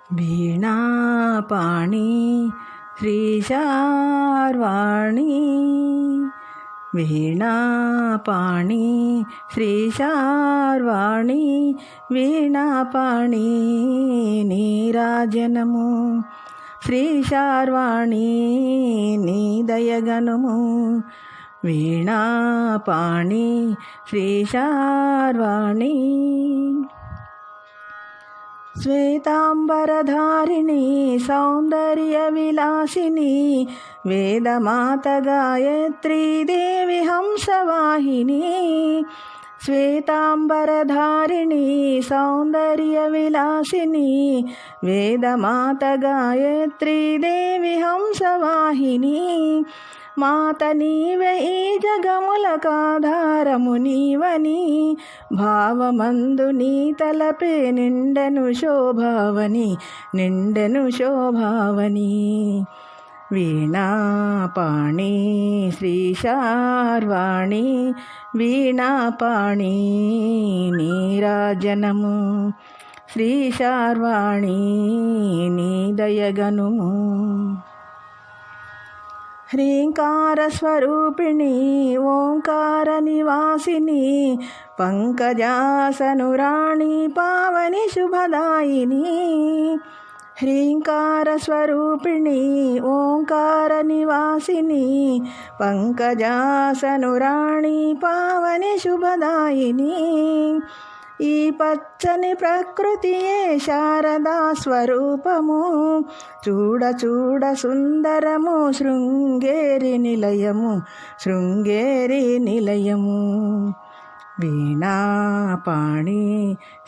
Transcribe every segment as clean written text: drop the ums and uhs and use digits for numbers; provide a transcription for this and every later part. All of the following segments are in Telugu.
వీణాపాణి శ్రీశార్వాణి వీణాపాణి శ్రీశార్వాణి వీణాపాణి నీరాజనము శ్రీశార్వాణి నీ దయగనుము వీణాపాణి శ్రీశార్వాణి శ్వేతాంబరధారిణి సౌందర్య విలాసిని వేదమాత గాయత్రీ దేవి హంసవాహిని శ్వేతాంబరధారిణి సౌందర్య విలాసిని వేదమాత గాయత్రీ దేవి హంసవాహిని మాత నీవే ఈ జగములకాధారము నీవని భావమందు నీ తలపే నిండెను శోభావని వీణాపాణి శ్రీశార్వాణి వీణాపాణి నీరాజనము శ్రీశార్వాణి నీ దయగనుము హ్రీంకార స్వరూపిణి ఓంకార నివాసిని పంకజాసనురాణి పావని శుభదాయిని హ్రీంకార స్వరూపిణి ఓంకార నివాసిని పంకజాసనురాణి పావని శుభదాయిని ఈ పచ్చని ప్రకృతియే శారదా స్వరూపము చూడ చూడ సుందరము శృంగేరి నిలయము వీణాపాణి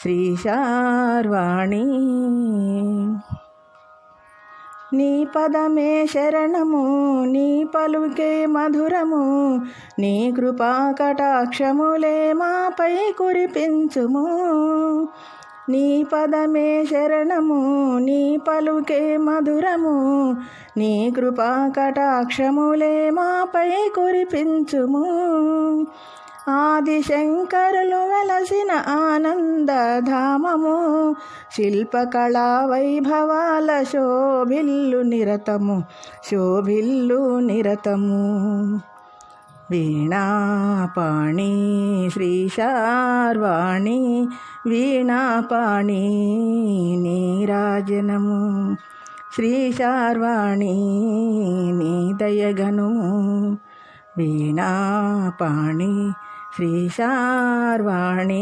శ్రీశార్వాణి నీ పదమే శరణము నీ పలుకే మధురము నీ కృపా కటాక్షములే మాపై కురిపించుము నీ పదమే శరణము నీ పలుకే మధురము నీ కృపా కటాక్షములే మాపై కురిపించుము ఆదిశంకరులు వెలసిన ఆనందధామము శిల్పకళా వైభవాల శోభిల్లు నిరతము వీణాపాణి శ్రీశార్వాణి వీణాపాణి నీరాజనము శ్రీశార్వాణి నీ దయగనుము వీణాపాణి శ్రీశార్వాణి